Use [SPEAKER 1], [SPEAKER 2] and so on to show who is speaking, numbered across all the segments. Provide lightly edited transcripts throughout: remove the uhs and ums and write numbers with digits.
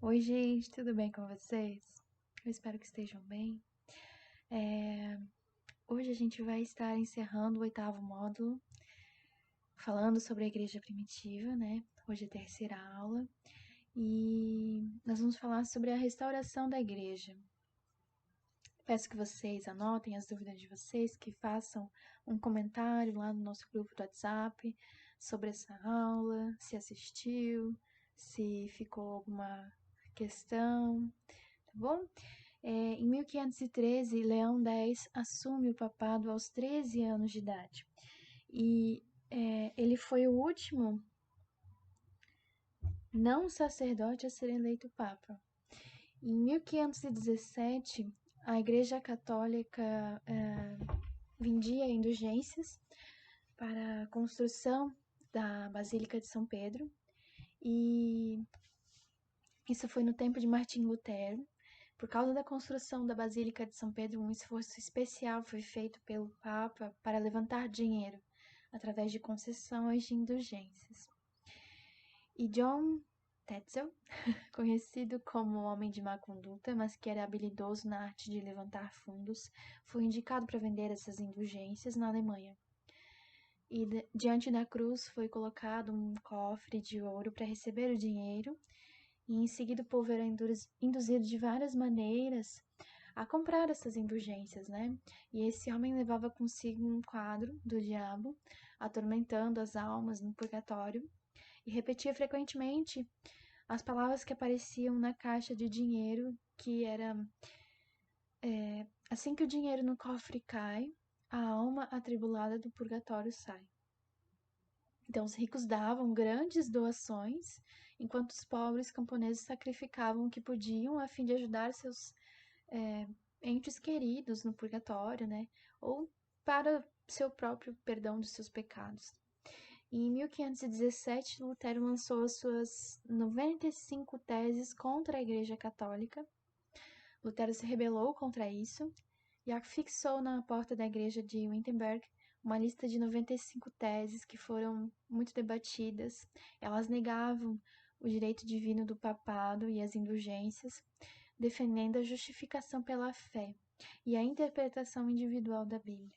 [SPEAKER 1] Oi, gente, tudo bem com vocês? Eu espero que estejam bem. Hoje a gente vai estar encerrando o oitavo módulo, falando sobre a igreja primitiva, né? Hoje é a terceira aula e nós vamos falar sobre a restauração da igreja. Peço que vocês anotem as dúvidas de vocês, que façam um comentário lá no nosso grupo do WhatsApp sobre essa aula, se assistiu, se ficou alguma questão, tá bom? Em 1513, Leão X assume o papado aos 13 anos de idade. E ele foi o último não sacerdote a ser eleito papa. Em 1517, a Igreja Católica vendia indulgências para a construção da Basílica de São Pedro. E isso foi no tempo de Martim Lutero. Por causa da construção da Basílica de São Pedro, um esforço especial foi feito pelo Papa para levantar dinheiro através de concessões de indulgências. E John Tetzel, conhecido como homem de má conduta, mas que era habilidoso na arte de levantar fundos, foi indicado para vender essas indulgências na Alemanha. E diante da cruz foi colocado um cofre de ouro para receber o dinheiro, e em seguida o povo era induzido de várias maneiras a comprar essas indulgências, né? E esse homem levava consigo um quadro do diabo, atormentando as almas no purgatório, e repetia frequentemente as palavras que apareciam na caixa de dinheiro, que era assim que o dinheiro no cofre cai, a alma atribulada do purgatório sai. Então, os ricos davam grandes doações, enquanto os pobres camponeses sacrificavam o que podiam a fim de ajudar seus entes queridos no purgatório, né? Ou para seu próprio perdão dos seus pecados. E em 1517, Lutero lançou as suas 95 teses contra a Igreja Católica. Lutero se rebelou contra isso e afixou na porta da igreja de Wittenberg uma lista de 95 teses que foram muito debatidas. Elas negavam o direito divino do papado e as indulgências, defendendo a justificação pela fé e a interpretação individual da Bíblia.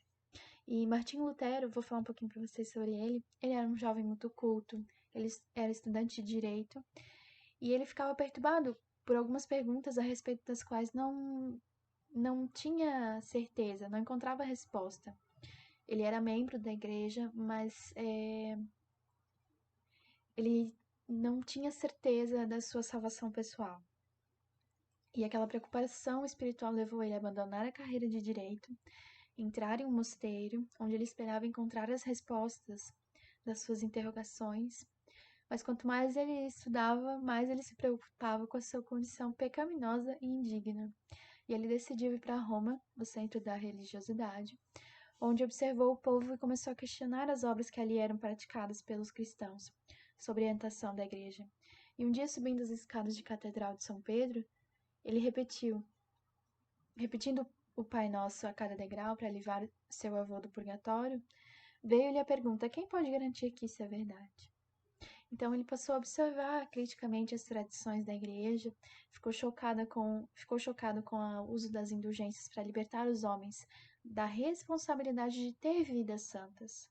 [SPEAKER 1] E Martinho Lutero, vou falar um pouquinho para vocês sobre ele. Ele era um jovem muito culto, ele era estudante de direito e ele ficava perturbado por algumas perguntas a respeito das quais não tinha certeza, não encontrava resposta. Ele era membro da igreja, mas ele não tinha certeza da sua salvação pessoal. E aquela preocupação espiritual levou ele a abandonar a carreira de direito, entrar em um mosteiro, onde ele esperava encontrar as respostas das suas interrogações. Mas quanto mais ele estudava, mais ele se preocupava com a sua condição pecaminosa e indigna. E ele decidiu ir para Roma, o centro da religiosidade, onde observou o povo e começou a questionar as obras que ali eram praticadas pelos cristãos, sob orientação da igreja. E um dia, subindo as escadas de Catedral de São Pedro, ele repetindo o Pai Nosso a cada degrau para livrar seu avô do purgatório, veio-lhe a pergunta: quem pode garantir que isso é verdade? Então ele passou a observar criticamente as tradições da igreja, ficou chocado com o uso das indulgências para libertar os homens da responsabilidade de ter vidas santas.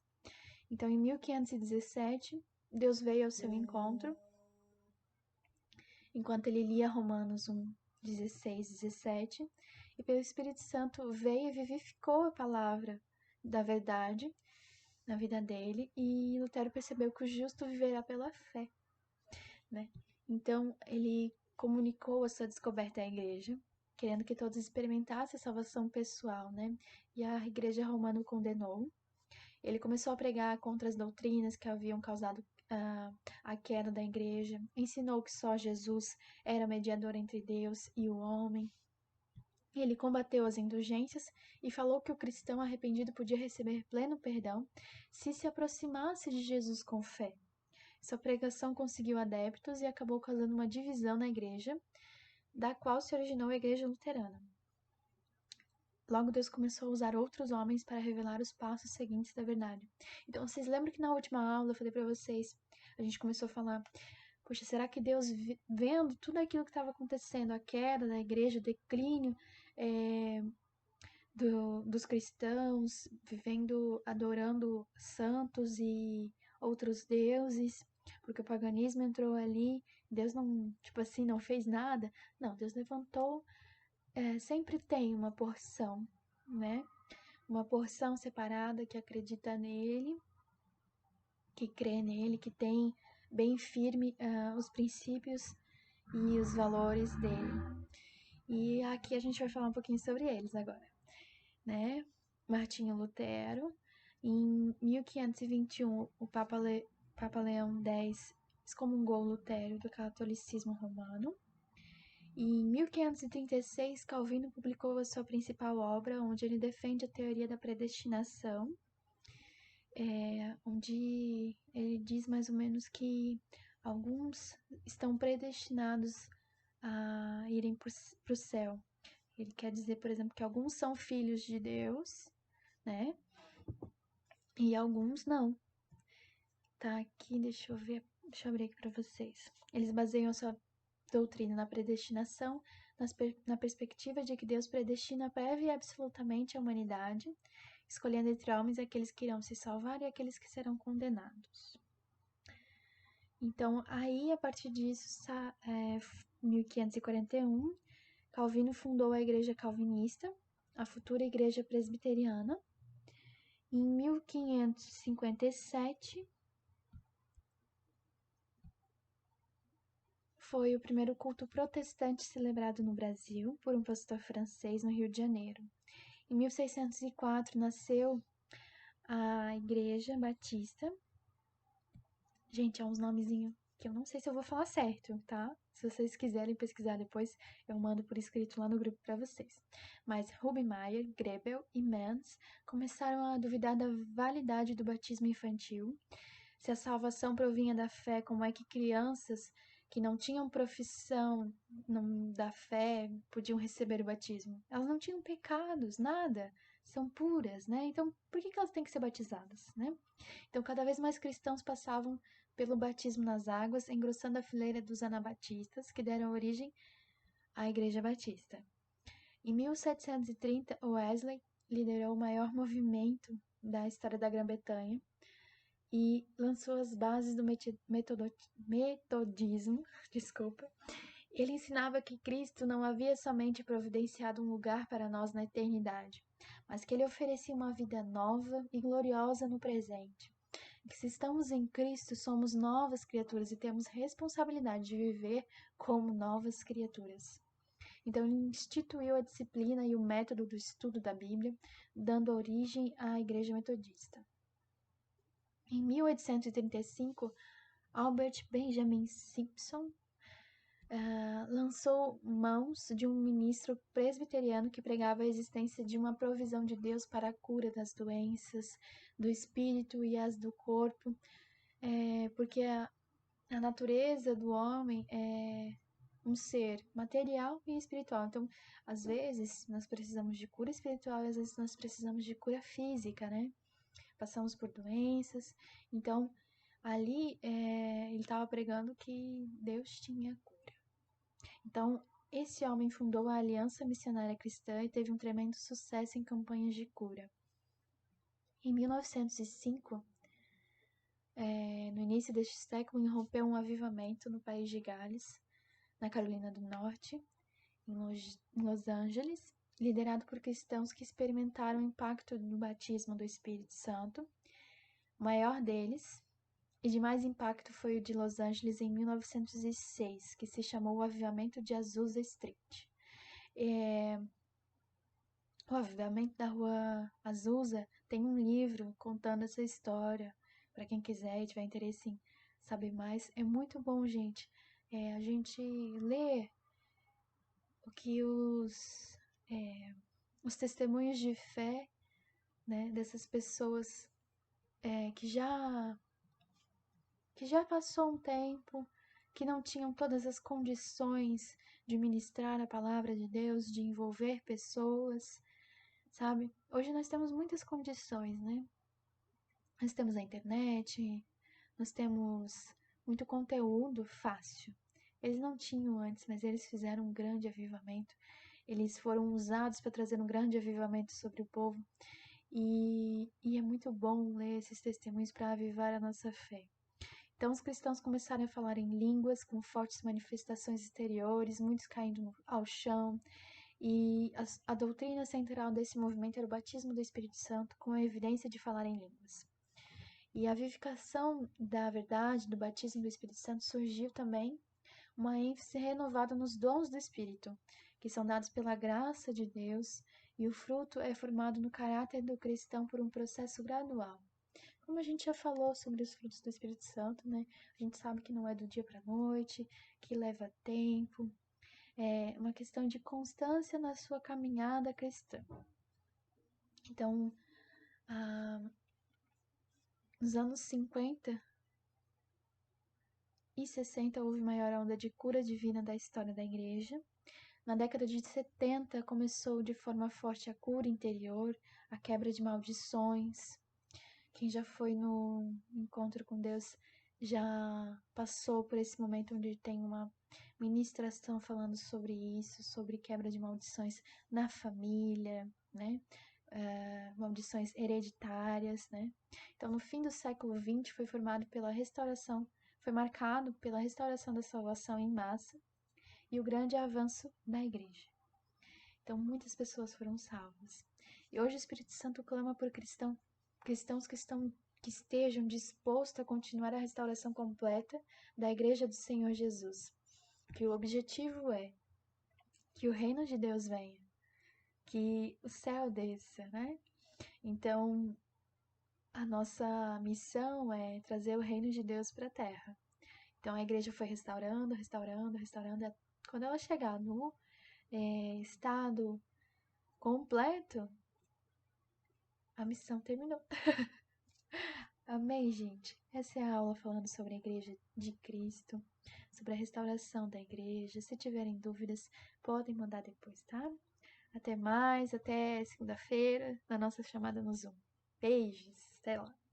[SPEAKER 1] Então, em 1517, Deus veio ao seu encontro, enquanto ele lia Romanos 1, 16, 17, e pelo Espírito Santo veio e vivificou a palavra da verdade na vida dele, e Lutero percebeu que o justo viverá pela fé, né? Então, ele comunicou a sua descoberta à igreja, querendo que todos experimentassem a salvação pessoal, né? E a igreja romana o condenou. Ele começou a pregar contra as doutrinas que haviam causado a queda da igreja, ensinou que só Jesus era mediador entre Deus e o homem. Ele combateu as indulgências e falou que o cristão arrependido podia receber pleno perdão se aproximasse de Jesus com fé. Sua pregação conseguiu adeptos e acabou causando uma divisão na igreja, da qual se originou a Igreja Luterana. Logo, Deus começou a usar outros homens para revelar os passos seguintes da verdade. Então, vocês lembram que na última aula eu falei para vocês, a gente começou a falar Poxa, será que Deus, vendo tudo aquilo que estava acontecendo, a queda da igreja, o declínio dos cristãos, vivendo, adorando santos e outros deuses, porque o paganismo entrou ali, Deus não, tipo assim, não fez nada. Não, Deus levantou, sempre tem uma porção, né? Uma porção separada que acredita nele, que crê nele, que tem bem firme os princípios e os valores dele. E aqui a gente vai falar um pouquinho sobre eles agora, né? Martinho Lutero, em 1521, o Papa Leão X excomungou Lutero do catolicismo romano. E em 1536, Calvino publicou a sua principal obra, onde ele defende a teoria da predestinação, onde ele diz mais ou menos que alguns estão predestinados a irem para o céu. Ele quer dizer, por exemplo, que alguns são filhos de Deus, né? E alguns não. Tá aqui, deixa eu abrir aqui para vocês. Eles baseiam a sua doutrina na predestinação, na perspectiva de que Deus predestina prévia e absolutamente a humanidade, escolhendo entre homens aqueles que irão se salvar e aqueles que serão condenados. Então, aí, a partir disso, 1541, Calvino fundou a Igreja Calvinista, a futura Igreja Presbiteriana. Em 1557, foi o primeiro culto protestante celebrado no Brasil por um pastor francês no Rio de Janeiro. Em 1604 nasceu a Igreja Batista. Gente, é uns nomezinhos que eu não sei se eu vou falar certo, tá? Se vocês quiserem pesquisar depois, eu mando por escrito lá no grupo para vocês. Mas Rubinmeier, Grebel e Mans começaram a duvidar da validade do batismo infantil, se a salvação provinha da fé, como é que crianças que não tinham profissão da fé podiam receber o batismo? Elas não tinham pecados, nada, são puras, né? Então, por que elas têm que ser batizadas, né? Então, cada vez mais cristãos passavam pelo batismo nas águas, engrossando a fileira dos anabatistas, que deram origem à Igreja Batista. Em 1730, Wesley liderou o maior movimento da história da Grã-Bretanha e lançou as bases do metodismo. Desculpa. Ele ensinava que Cristo não havia somente providenciado um lugar para nós na eternidade, mas que ele oferecia uma vida nova e gloriosa no presente. Que se estamos em Cristo, somos novas criaturas e temos responsabilidade de viver como novas criaturas. Então, ele instituiu a disciplina e o método do estudo da Bíblia, dando origem à Igreja Metodista. Em 1835, Albert Benjamin Simpson lançou mãos de um ministro presbiteriano que pregava a existência de uma provisão de Deus para a cura das doenças do espírito e as do corpo, porque a natureza do homem é um ser material e espiritual. Então, às vezes, nós precisamos de cura espiritual e às vezes nós precisamos de cura física, né? Passamos por doenças. Então, ali ele estava pregando que Deus tinha cura. Então, esse homem fundou a Aliança Missionária Cristã e teve um tremendo sucesso em campanhas de cura. Em 1905, no início deste século, irrompeu um avivamento no país de Gales, na Carolina do Norte, em Los Angeles, liderado por cristãos que experimentaram o impacto do batismo do Espírito Santo. O maior deles, e de mais impacto, foi o de Los Angeles em 1906, que se chamou o Avivamento de Azusa Street. O Avivamento da Rua Azusa tem um livro contando essa história, para quem quiser e tiver interesse em saber mais. É muito bom, gente. A gente lê o que os testemunhos de fé, né, dessas pessoas que já passou um tempo, que não tinham todas as condições de ministrar a palavra de Deus, de envolver pessoas, sabe? Hoje nós temos muitas condições, né? Nós temos a internet, nós temos muito conteúdo fácil. Eles não tinham antes, mas eles fizeram um grande avivamento. Eles foram usados para trazer um grande avivamento sobre o povo. E é muito bom ler esses testemunhos para avivar a nossa fé. Então, os cristãos começaram a falar em línguas com fortes manifestações exteriores, muitos caindo ao chão. E a doutrina central desse movimento era o batismo do Espírito Santo, com a evidência de falar em línguas. E a vivificação da verdade do batismo do Espírito Santo surgiu também uma ênfase renovada nos dons do Espírito, que são dados pela graça de Deus, e o fruto é formado no caráter do cristão por um processo gradual. Como a gente já falou sobre os frutos do Espírito Santo, né? A gente sabe que não é do dia para a noite, que leva tempo, é uma questão de constância na sua caminhada cristã. Então, nos anos 50 e 60 houve maior onda de cura divina da história da igreja. Na década de 70 começou de forma forte a cura interior, a quebra de maldições. Quem já foi no encontro com Deus já passou por esse momento onde tem uma ministração falando sobre isso, sobre quebra de maldições na família, né? Maldições hereditárias, né? Então, no fim do século XX foi formado pela restauração, foi marcado pela restauração da salvação em massa e o grande avanço da igreja. Então, muitas pessoas foram salvas. E hoje o Espírito Santo clama por cristãos que estejam dispostos a continuar a restauração completa da igreja do Senhor Jesus. Que o objetivo é que o reino de Deus venha, que o céu desça, né? Então, a nossa missão é trazer o reino de Deus para a terra. Então, a igreja foi restaurando. Quando ela chegar no estado completo, a missão terminou. Amém, gente? Essa é a aula falando sobre a Igreja de Cristo, sobre a restauração da igreja. Se tiverem dúvidas, podem mandar depois, tá? Até mais, até segunda-feira, na nossa chamada no Zoom. Beijos, até lá!